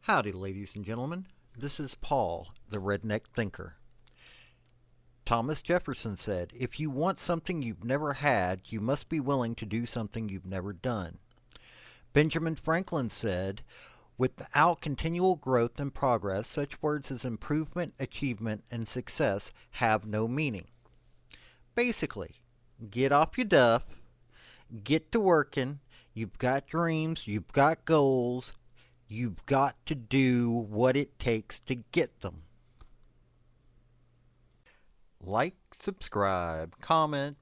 Howdy, ladies and gentlemen. This is Paul, the redneck thinker. Thomas Jefferson said, "If you want something you've never had, you must be willing to do something you've never done." Benjamin Franklin said, "Without continual growth and progress, such words as improvement, achievement, and success have no meaning." Basically, get off your duff, get to working, you've got dreams, you've got goals, you've got to do what it takes to get them. Like, subscribe, comment,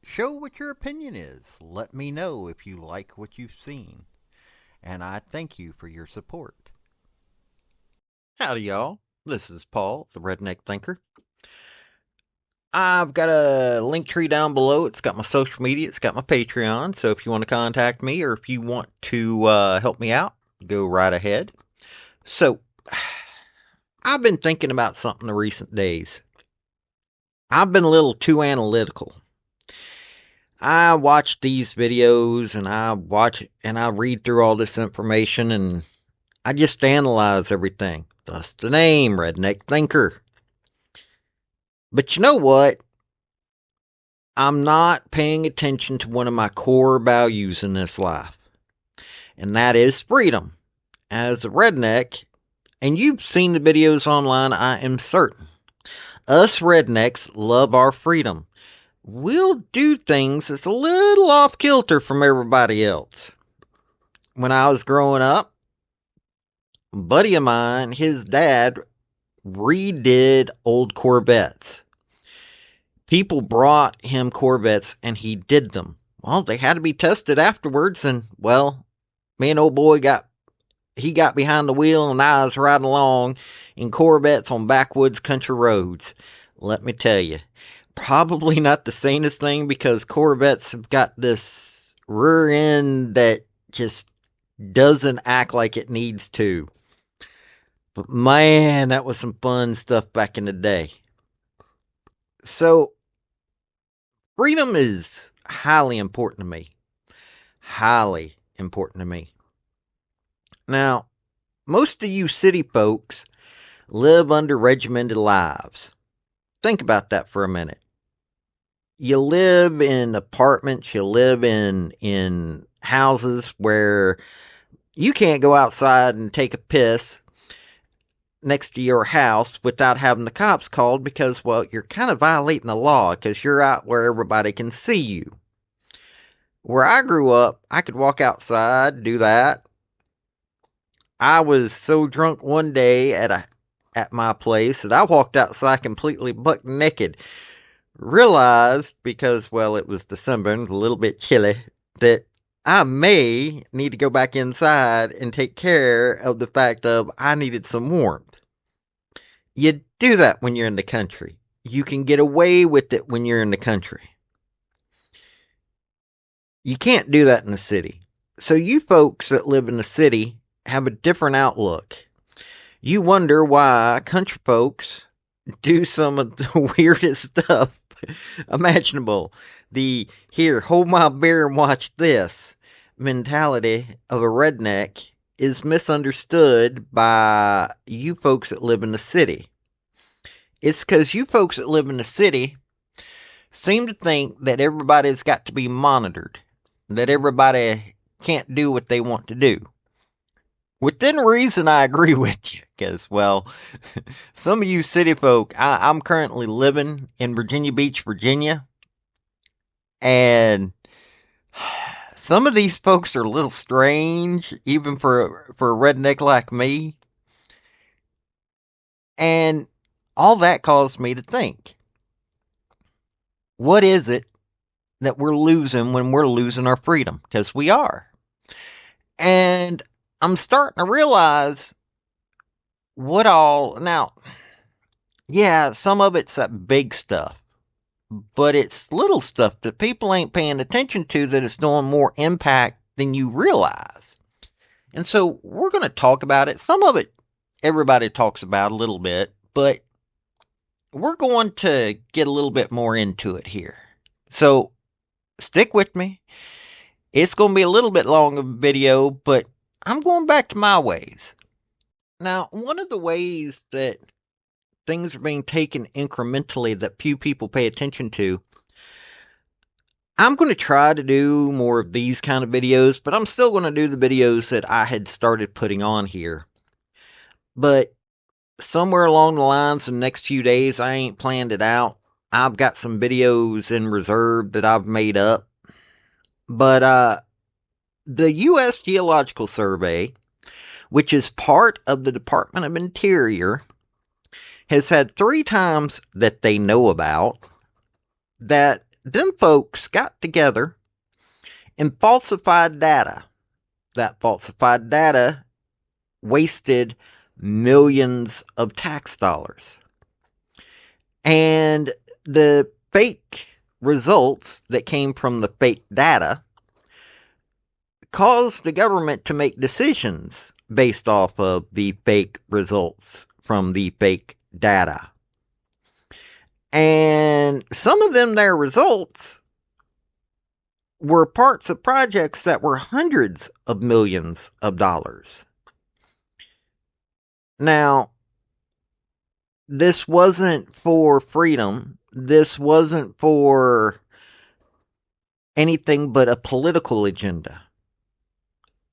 show what your opinion is. Let me know if you like what you've seen. And I thank you for your support. Howdy, y'all. This is Paul, the redneck thinker. I've got a link tree down below. It's got my social media. It's got my Patreon. So if you want to contact me or if you want to help me out, go right ahead. So, I've been thinking about something the recent days. I've been a little too analytical. I watch these videos and I read through all this information and I just analyze everything. Thus the name, Redneck Thinker. But you know what? I'm not paying attention to one of my core values in this life. And that is freedom. As a redneck, and you've seen the videos online, I am certain. Us rednecks love our freedom. We'll do things that's a little off kilter from everybody else. When I was growing up, a buddy of mine, his dad, redid old Corvettes. People brought him Corvettes and he did them. Well, they had to be tested afterwards, and well, me and old boy got behind the wheel and I was riding along in Corvettes on backwoods country roads. Let me tell you, probably not the sanest thing because Corvettes have got this rear end that just doesn't act like it needs to. But man, that was some fun stuff back in the day. So, freedom is highly important to me. Highly important to me. Now, most of you city folks live under regimented lives. Think about that for a minute. You live in apartments, you live in houses where you can't go outside and take a piss next to your house without having the cops called because, well, you're kind of violating the law because you're out where everybody can see you. Where I grew up, I could walk outside, do that. I was so drunk one day at my place that I walked outside completely buck naked. Realized, because, well, it was December and a little bit chilly, that I may need to go back inside and take care of the fact of I needed some warmth. You do that when you're in the country. You can get away with it when you're in the country. You can't do that in the city. So you folks that live in the city have a different outlook. You wonder why country folks do some of the weirdest stuff imaginable. The here, hold my beer and watch this mentality of a redneck is misunderstood by you folks that live in the city. It's because you folks that live in the city seem to think that everybody's got to be monitored, that everybody can't do what they want to do. Within reason, I agree with you, because, well, some of you city folk, I'm currently living in Virginia Beach, Virginia, and some of these folks are a little strange, even for a redneck like me, and all that caused me to think, what is it that we're losing when we're losing our freedom? Because we are. And I'm starting to realize what all, now, yeah, some of it's that big stuff, but it's little stuff that people ain't paying attention to that is doing more impact than you realize. And so we're going to talk about it. Some of it everybody talks about a little bit, but we're going to get a little bit more into it here. So stick with me. It's going to be a little bit long of a video, but I'm going back to my ways. Now, one of the ways that things are being taken incrementally that few people pay attention to, I'm going to try to do more of these kind of videos, but I'm still going to do the videos that I had started putting on here. But somewhere along the lines in the next few days, I ain't planned it out. I've got some videos in reserve that I've made up. But the U.S. Geological Survey, which is part of the Department of Interior, has had 3 times that they know about that them folks got together and falsified data. That falsified data wasted millions of tax dollars. And the fake results that came from the fake data caused the government to make decisions based off of the fake results from the fake data. And some of them, their results were parts of projects that were hundreds of millions of dollars. Now, this wasn't for freedom. This wasn't for anything but a political agenda.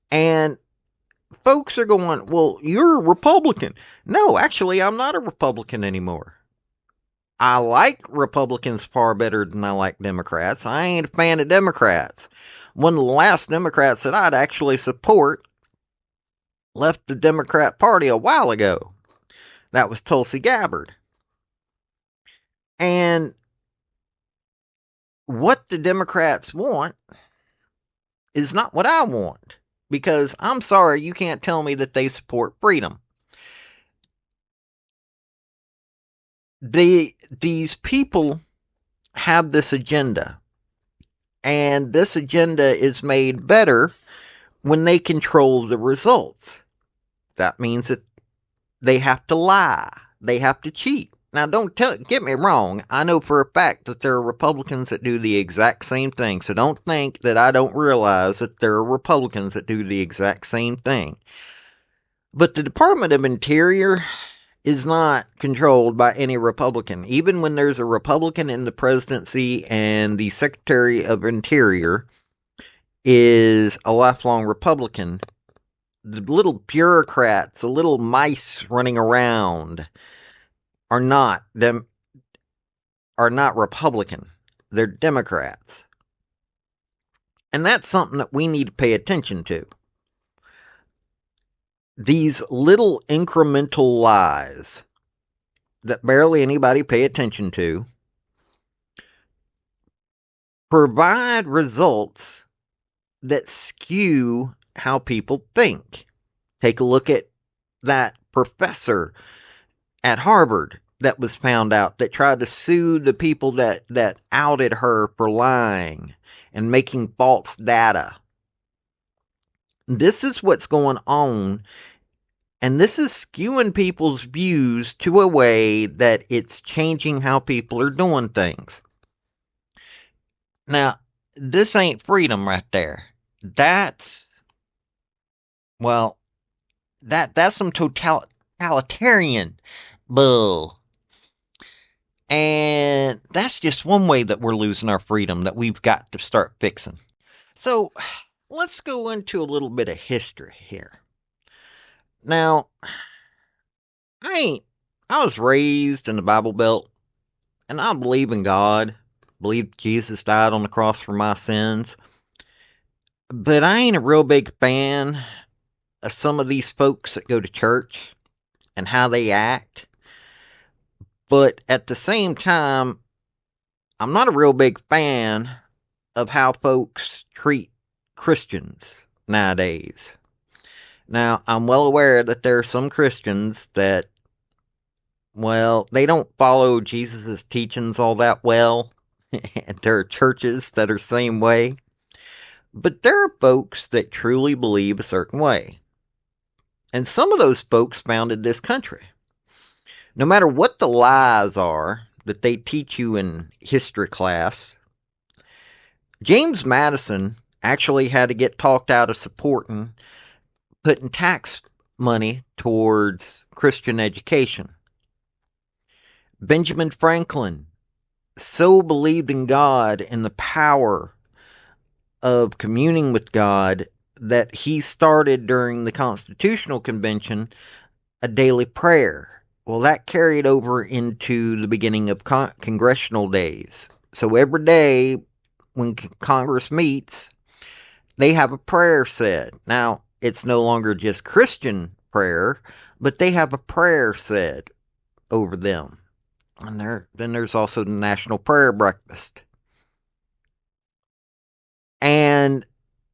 And folks are going, well, you're a Republican. No, actually, I'm not a Republican anymore. I like Republicans far better than I like Democrats. I ain't a fan of Democrats. One of the last Democrats that I'd actually support left the Democrat Party a while ago. That was Tulsi Gabbard. And what the Democrats want is not what I want. Because I'm sorry, you can't tell me that they support freedom. These people have this agenda. And this agenda is made better when they control the results. That means that they have to lie. They have to cheat. Now, get me wrong. I know for a fact that there are Republicans that do the exact same thing. So don't think that I don't realize that there are Republicans that do the exact same thing. But the Department of Interior is not controlled by any Republican. Even when there's a Republican in the presidency and the Secretary of Interior is a lifelong Republican, the little bureaucrats, the little mice running around are not Republican. They're Democrats. And that's something that we need to pay attention to. These little incremental lies that barely anybody pay attention to provide results that skew how people think. Take a look at that professor at Harvard that was found out that tried to sue the people that outed her for lying and making false data. This is what's going on, and this is skewing people's views to a way that it's changing how people are doing things. Now, this ain't freedom right there. That's some totalitarian bull. And that's just one way that we're losing our freedom that we've got to start fixing. So, let's go into a little bit of history here. Now, I was raised in the Bible Belt, and I believe in God. Believe Jesus died on the cross for my sins. But I ain't a real big fan of some of these folks that go to church and how they act. But at the same time, I'm not a real big fan of how folks treat Christians nowadays. Now, I'm well aware that there are some Christians that, well, they don't follow Jesus' teachings all that well. And there are churches that are the same way. But there are folks that truly believe a certain way. And some of those folks founded this country. No matter what the lies are that they teach you in history class, James Madison actually had to get talked out of supporting putting tax money towards Christian education. Benjamin Franklin so believed in God and the power of communing with God that he started during the Constitutional Convention a daily prayer. Well, that carried over into the beginning of congressional days. So every day when Congress meets, they have a prayer said. Now, it's no longer just Christian prayer, but they have a prayer said over them. And then there's also the National Prayer Breakfast. And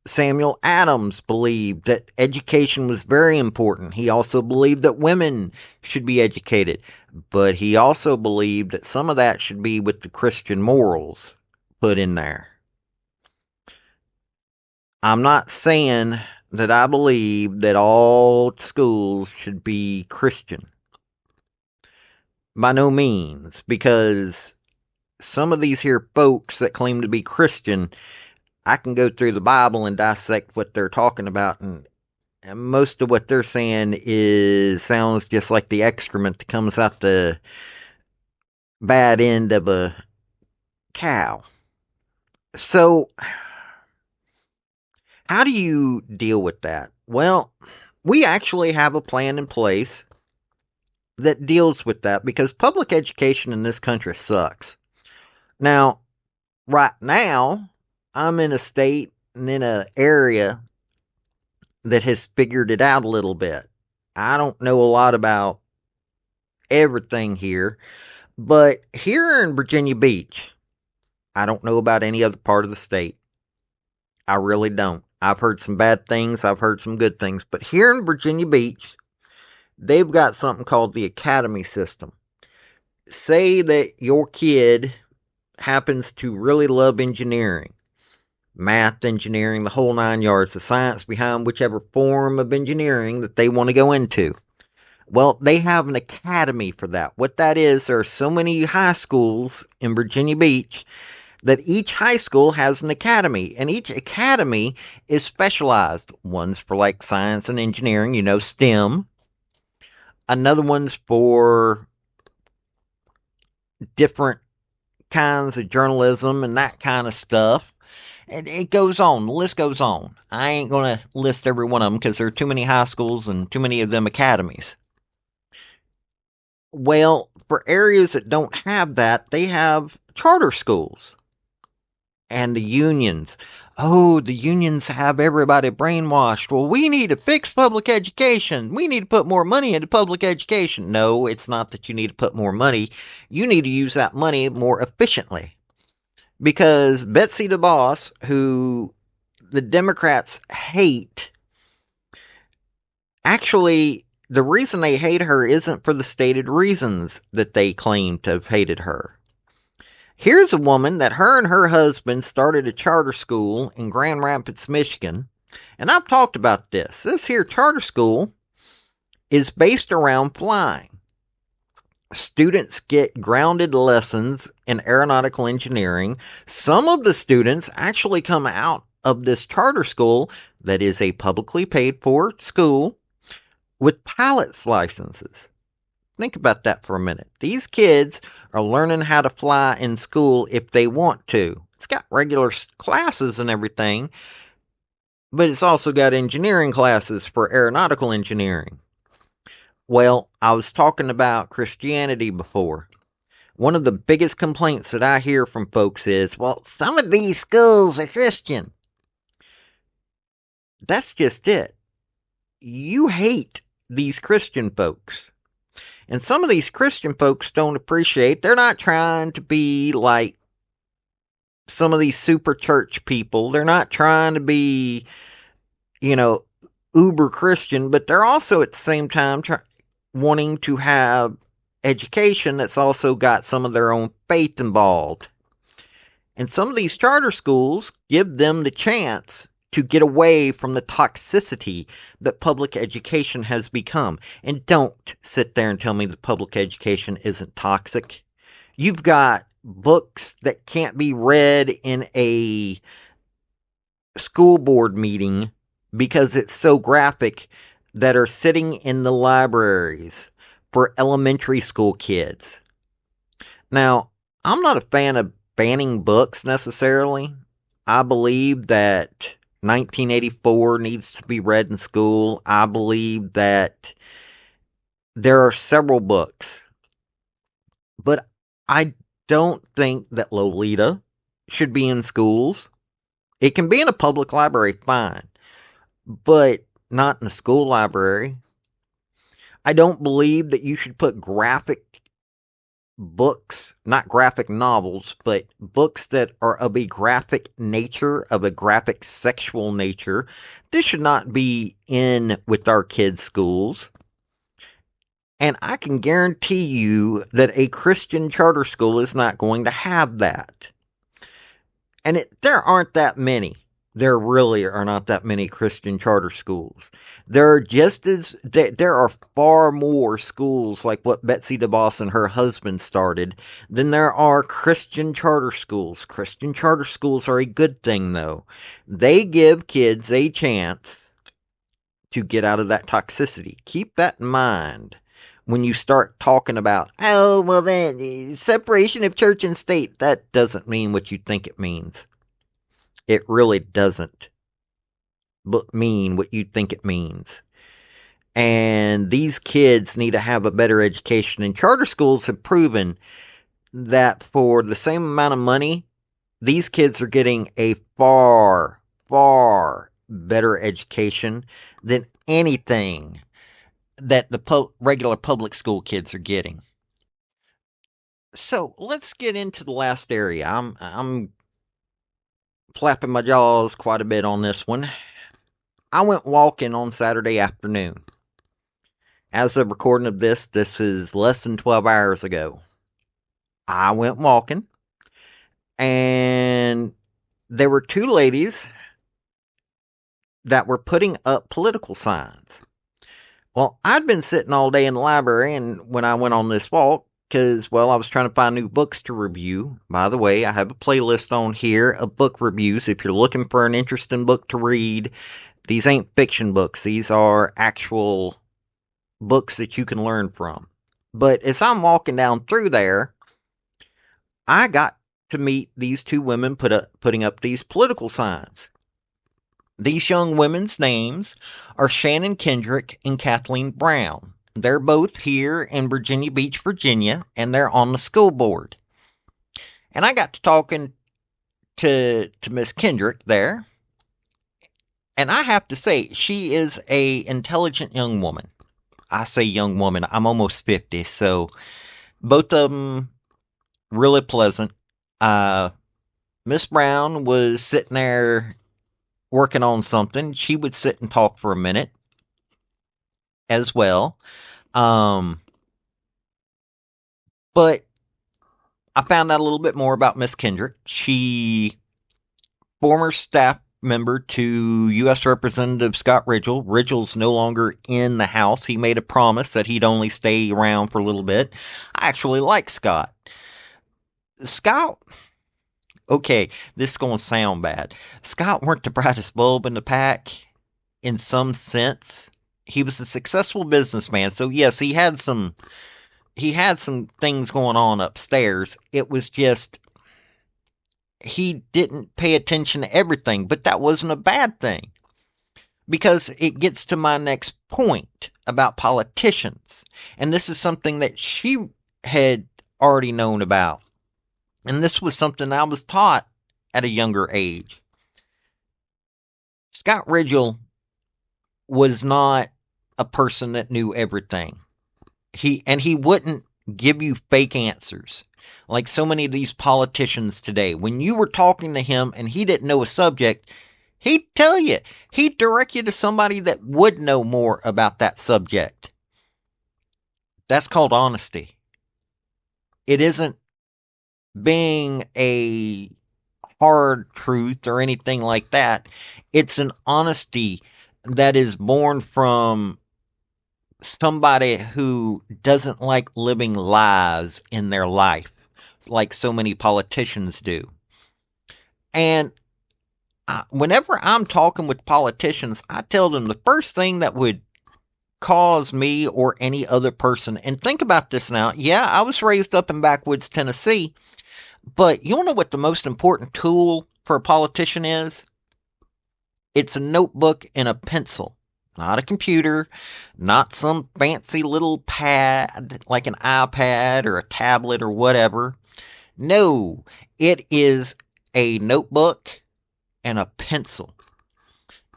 Samuel Adams believed that education was very important. He also believed that women should be educated, but he also believed that some of that should be with the Christian morals put in there. I'm not saying that I believe that all schools should be Christian. By no means, because some of these here folks that claim to be Christian, I can go through the Bible and dissect what they're talking about, and most of what they're saying sounds just like the excrement that comes out the bad end of a cow. So, how do you deal with that? Well, we actually have a plan in place that deals with that because public education in this country sucks. Now, right now, I'm in a state and in an area that has figured it out a little bit. I don't know a lot about everything here, but here in Virginia Beach, I don't know about any other part of the state. I really don't. I've heard some bad things, I've heard some good things, but here in Virginia Beach, they've got something called the academy system. Say that your kid happens to really love engineering, math, engineering, the whole nine yards, the science behind whichever form of engineering that they want to go into. Well, they have an academy for that. What that is, there are so many high schools in Virginia Beach that each high school has an academy, and each academy is specialized. One's for like science and engineering, STEM. Another one's for different kinds of journalism and that kind of stuff. And it goes on. The list goes on. I ain't going to list every one of them because there are too many high schools and too many of them academies. Well, for areas that don't have that, they have charter schools. And the unions. Oh, the unions have everybody brainwashed. Well, we need to fix public education. We need to put more money into public education. No, it's not that you need to put more money. You need to use that money more efficiently. Because Betsy DeVos, who the Democrats hate, actually, the reason they hate her isn't for the stated reasons that they claim to have hated her. Here's a woman that her and her husband started a charter school in Grand Rapids, Michigan. And I've talked about this. This here charter school is based around flying. Students get grounded lessons in aeronautical engineering. Some of the students actually come out of this charter school that is a publicly paid for school with pilot's licenses. Think about that for a minute. These kids are learning how to fly in school if they want to. It's got regular classes and everything, but it's also got engineering classes for aeronautical engineering. Well, I was talking about Christianity before. One of the biggest complaints that I hear from folks is, well, some of these schools are Christian. That's just it. You hate these Christian folks. And some of these Christian folks don't appreciate, they're not trying to be like some of these super church people. They're not trying to be, uber Christian, but they're also at the same time wanting to have education that's also got some of their own faith involved. And some of these charter schools give them the chance to get away from the toxicity that public education has become. And don't sit there and tell me that public education isn't toxic. You've got books that can't be read in a school board meeting because it's so graphic that are sitting in the libraries for elementary school kids. Now, I'm not a fan of banning books necessarily. I believe that 1984 needs to be read in school. I believe that there are several books, but I don't think that Lolita should be in schools. It can be in a public library, fine, but not in a school library. I don't believe that you should put graphic books, not graphic novels, but books that are of a graphic nature, of a graphic sexual nature. This should not be in with our kids' schools. And I can guarantee you that a Christian charter school is not going to have that. And there aren't that many. There really are not that many Christian charter schools. There are far more schools like what Betsy DeVos and her husband started than there are Christian charter schools. Christian charter schools are a good thing though. They give kids a chance to get out of that toxicity. Keep that in mind when you start talking about, oh, well, then separation of church and state. That doesn't mean what you think it means. It really doesn't mean what you think it means. And these kids need to have a better education. And charter schools have proven that for the same amount of money, these kids are getting a far, far better education than anything that the regular public school kids are getting. So let's get into the last area. I'm flapping my jaws quite a bit on this one. I went walking on Saturday afternoon. As of recording of this is less than 12 hours ago. I went walking, and there were two ladies that were putting up political signs. Well, I'd been sitting all day in the library, and when I went on this walk, because, well, I was trying to find new books to review. By the way, I have a playlist on here of book reviews. If you're looking for an interesting book to read, these ain't fiction books. These are actual books that you can learn from. But as I'm walking down through there, I got to meet these two women putting up these political signs. These young women's names are Shannon Kendrick and Kathleen Brown. They're both here in Virginia Beach, Virginia, and they're on the school board. And I got to talking to Miss Kendrick there, and I have to say she is a intelligent young woman. I say young woman. I'm almost 50, so both of them really pleasant. Miss Brown was sitting there working on something. She would sit and talk for a minute as well. But I found out a little bit more about Miss Kendrick. She former staff member to U.S. Representative Scott Ridgel. Ridgel's no longer in the House. He made a promise that he'd only stay around for a little bit. I actually like Scott. Scott, okay, this is going to sound bad. Scott weren't the brightest bulb in the pack in some sense. He was a successful businessman, so yes, he had some things going on upstairs. It was just he didn't pay attention to everything, but that wasn't a bad thing because it gets to my next point about politicians. And this is something that she had already known about. And this was something I was taught at a younger age. Scott Ridgel was not a person that knew everything. He wouldn't give you fake answers. Like so many of these politicians today, when you were talking to him and he didn't know a subject, he'd tell you. He'd direct you to somebody that would know more about that subject. That's called honesty. It isn't being a hard truth or anything like that. It's an honesty that is born from somebody who doesn't like living lies in their life like so many politicians do. And whenever I'm talking with politicians, I tell them the first thing that would cause me or any other person, and think about this now. Yeah, I was raised up in backwoods Tennessee, but you know what the most important tool for a politician is? It's a notebook and a pencil. Not a computer, not some fancy little pad like an iPad or a tablet or whatever. No, it is a notebook and a pencil.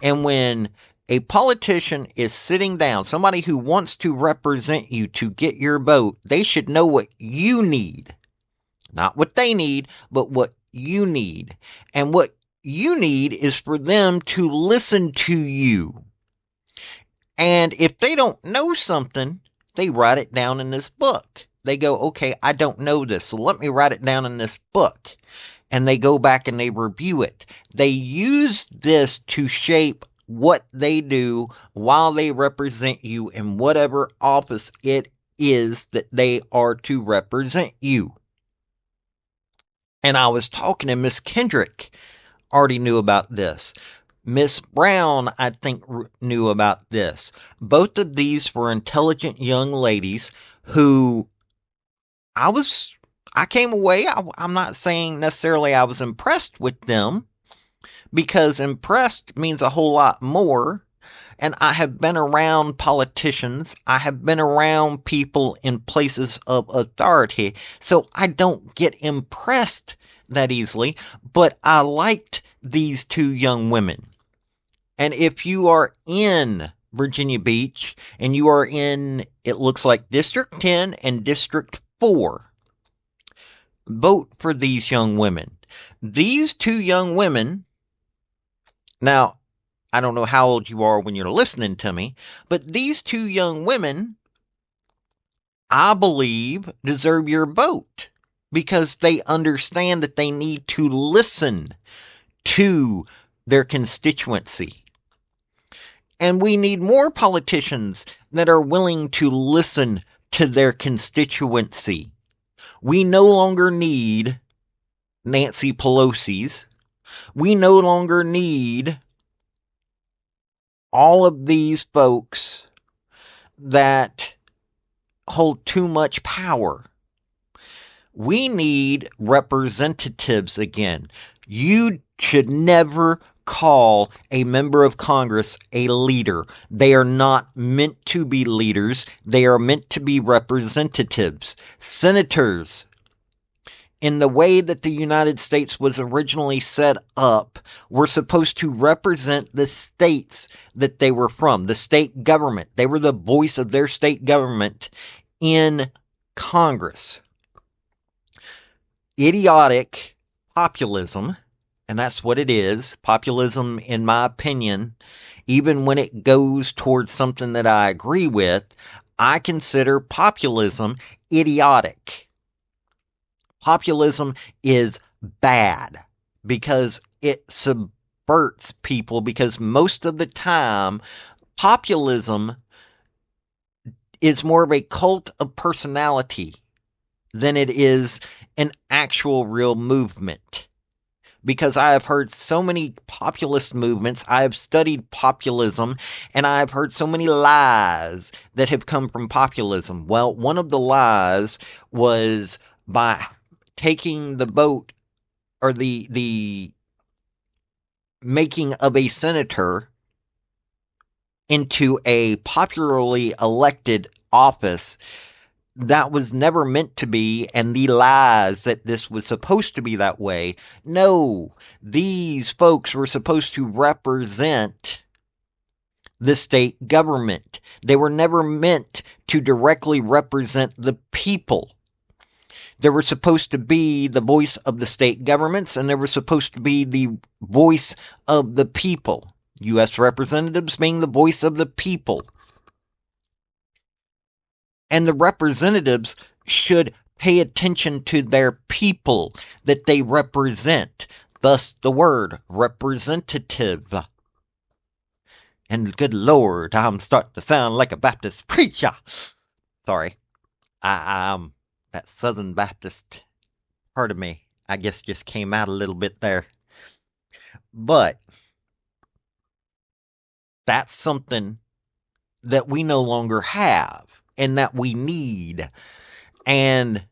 And when a politician is sitting down, somebody who wants to represent you to get your vote, they should know what you need. Not what they need, but what you need. And what you need is for them to listen to you. And if they don't know something, they write it down in this book. They go, okay, I don't know this, so let me write it down in this book. And they go back and they review it. They use this to shape what they do while they represent you in whatever office it is that they are to represent you. And I was talking to Miss Kendrick, already knew about this. Miss Brown, I think, knew about this. Both of these were intelligent young ladies who I came away, I'm not saying necessarily I was impressed with them, because impressed means a whole lot more. And I have been around politicians. I have been around people in places of authority. So I don't get impressed that easily, but I liked these two young women. And if you are in Virginia Beach and you are in, it looks like District 10 and District 4, vote for these young women. These two young women, now, I don't know how old you are when you're listening to me, but these two young women, I believe, deserve your vote because they understand that they need to listen to their constituency. And we need more politicians that are willing to listen to their constituency. We no longer need Nancy Pelosi's. We no longer need all of these folks that hold too much power. We need representatives again. You should never call a member of Congress a leader. They are not meant to be leaders. They are meant to be representatives. Senators, in the way that the United States was originally set up, were supposed to represent the states that they were from, the state government. They were the voice of their state government in Congress. Idiotic populism, and that's what it is. Populism, in my opinion, even when it goes towards something that I agree with, I consider populism idiotic. Populism is bad because it subverts people, because most of the time populism is more of a cult of personality than it is an actual real movement. Because I have heard so many populist movements, I have studied populism, and I have heard so many lies that have come from populism. Well, one of the lies was by taking the vote or the making of a senator into a popularly elected office that was never meant to be, and the lies that this was supposed to be that way. No, these folks were supposed to represent the state government. They were never meant to directly represent the people. They were supposed to be the voice of the state governments, and they were supposed to be the voice of the people. U.S. representatives being the voice of the people. And the representatives should pay attention to their people that they represent. Thus, the word representative. And good Lord, I'm starting to sound like a Baptist preacher. Sorry. That Southern Baptist part of me, I guess, just came out a little bit there. But that's something that we no longer have and that we need. And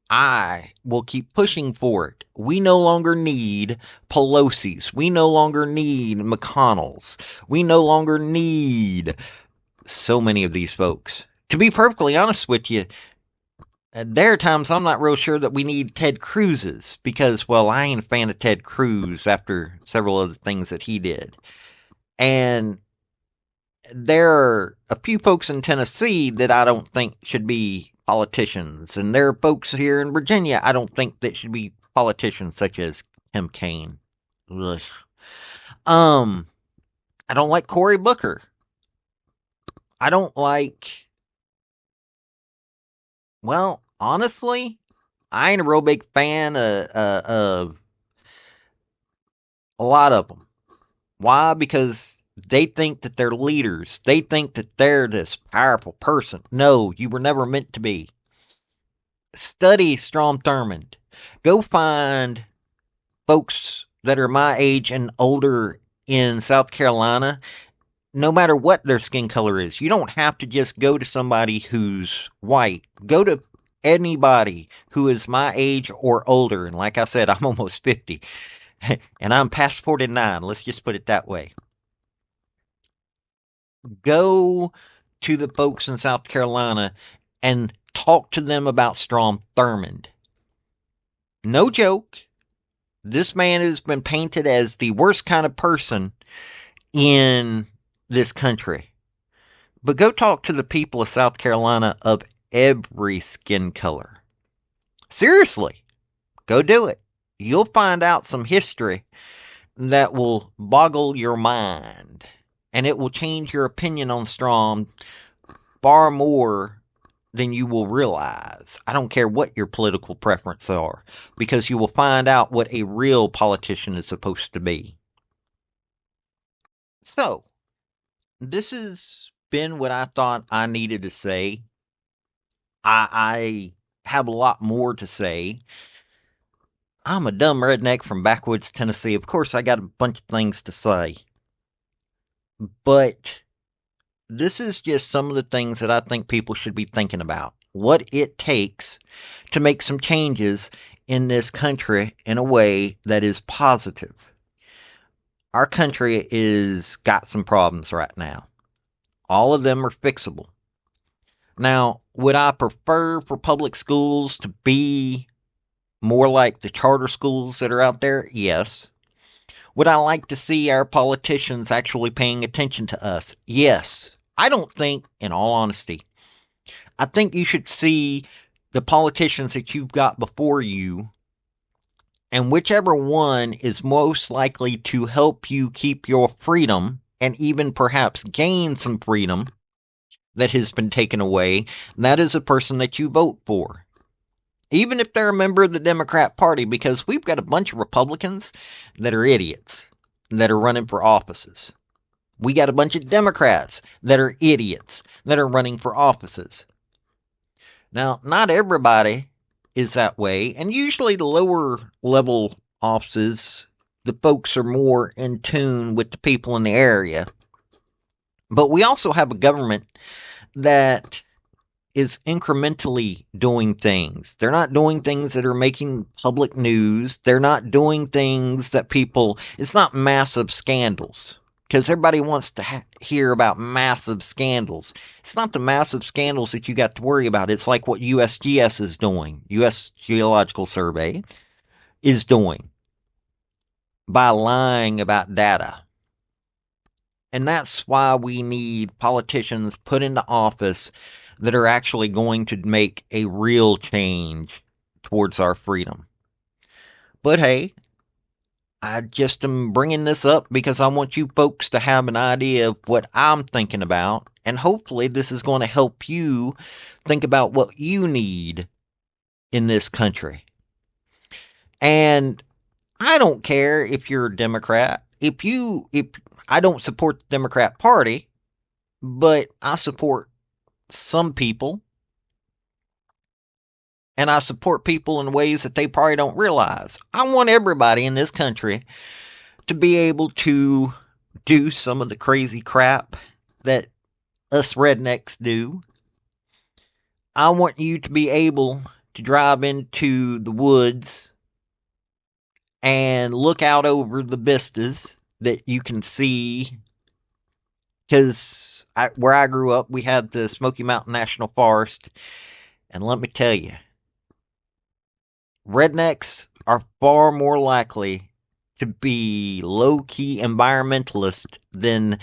I will keep pushing for it. We no longer need Pelosi's. We no longer need McConnell's. We no longer need so many of these folks. To be perfectly honest with you, there are times I'm not real sure that we need Ted Cruz's because, well, I ain't a fan of Ted Cruz after several of the things that he did. And there are a few folks in Tennessee that I don't think should be politicians. And there are folks here in Virginia I don't think that should be politicians, such as Tim Kaine. Ugh. I don't like Cory Booker. I don't like, well, honestly, I ain't a real big fan of a lot of them. Why? Because they think that they're leaders. They think that they're this powerful person. No, you were never meant to be. Study Strom Thurmond. Go find folks that are my age and older in South Carolina, no matter what their skin color is. You don't have to just go to somebody who's white. Go to anybody who is my age or older. And like I said, I'm almost 50. And I'm past 49. Let's just put it that way. Go to the folks in South Carolina and talk to them about Strom Thurmond. No joke. This man has been painted as the worst kind of person in this country. But go talk to the people of South Carolina of every skin color. Seriously, go do it. You'll find out some history that will boggle your mind. And it will change your opinion on Strom far more than you will realize. I don't care what your political preferences are, because you will find out what a real politician is supposed to be. So, this has been what I thought I needed to say. I have a lot more to say. I'm a dumb redneck from backwoods Tennessee. Of course, I got a bunch of things to say. But this is just some of the things that I think people should be thinking about. What it takes to make some changes in this country in a way that is positive. Our country is got some problems right now. All of them are fixable. Now, would I prefer for public schools to be more like the charter schools that are out there? Yes. Would I like to see our politicians actually paying attention to us? Yes. I don't think, in all honesty, I think you should see the politicians that you've got before you, and whichever one is most likely to help you keep your freedom and even perhaps gain some freedom that has been taken away, that is a person that you vote for. Even if they're a member of the Democrat Party, because we've got a bunch of Republicans that are idiots that are running for offices. We got a bunch of Democrats that are idiots that are running for offices. Now, not everybody is that way, and usually the lower level offices, the folks are more in tune with the people in the area. But we also have a government that is incrementally doing things. They're not doing things that are making public news. They're not doing things that people, it's not massive scandals. Because everybody wants to hear about massive scandals. It's not the massive scandals that you got to worry about. It's like what USGS is doing, U.S. Geological Survey is doing by lying about data. And that's why we need politicians put into office that are actually going to make a real change towards our freedom. But hey, I just am bringing this up because I want you folks to have an idea of what I'm thinking about. And hopefully this is going to help you think about what you need in this country. And I don't care if you're a Democrat. If I don't support the Democrat Party, but I support some people. And I support people in ways that they probably don't realize. I want everybody in this country to be able to do some of the crazy crap that us rednecks do. I want you to be able to drive into the woods and look out over the vistas that you can see. Because where I grew up, we had the Smoky Mountain National Forest. And let me tell you, rednecks are far more likely to be low key environmentalists than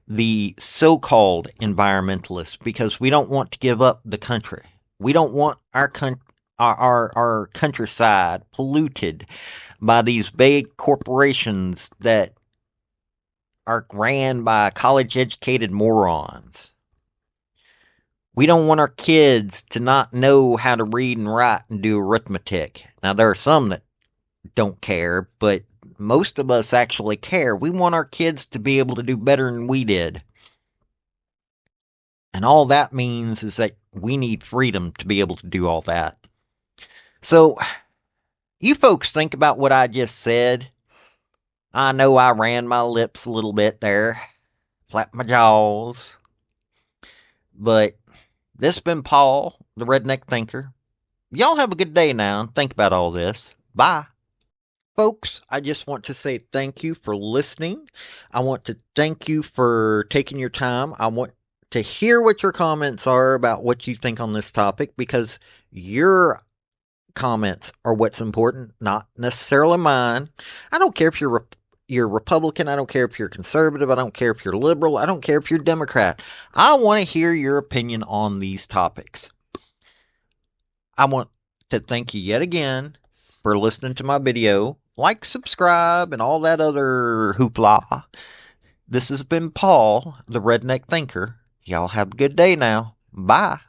the so called environmentalists because we don't want to give up the country. We don't want our countryside polluted by these big corporations that are ran by college educated morons. We don't want our kids to not know how to read and write and do arithmetic. Now, there are some that don't care, but most of us actually care. We want our kids to be able to do better than we did. And all that means is that we need freedom to be able to do all that. So, you folks think about what I just said. I know I ran my lips a little bit there, flapped my jaws, but this has been Paul, the Redneck Thinker. Y'all have a good day now and think about all this. Bye. Folks, I just want to say thank you for listening. I want to thank you for taking your time. I want to hear what your comments are about what you think on this topic because your comments are what's important, not necessarily mine. I don't care if you're Republican. I don't care if you're conservative. I don't care if you're liberal. I don't care if you're Democrat. I want to hear your opinion on these topics. I want to thank you yet again for listening to my video. Like, subscribe, and all that other hoopla. This has been Paul, the Redneck Thinker. Y'all have a good day now. Bye.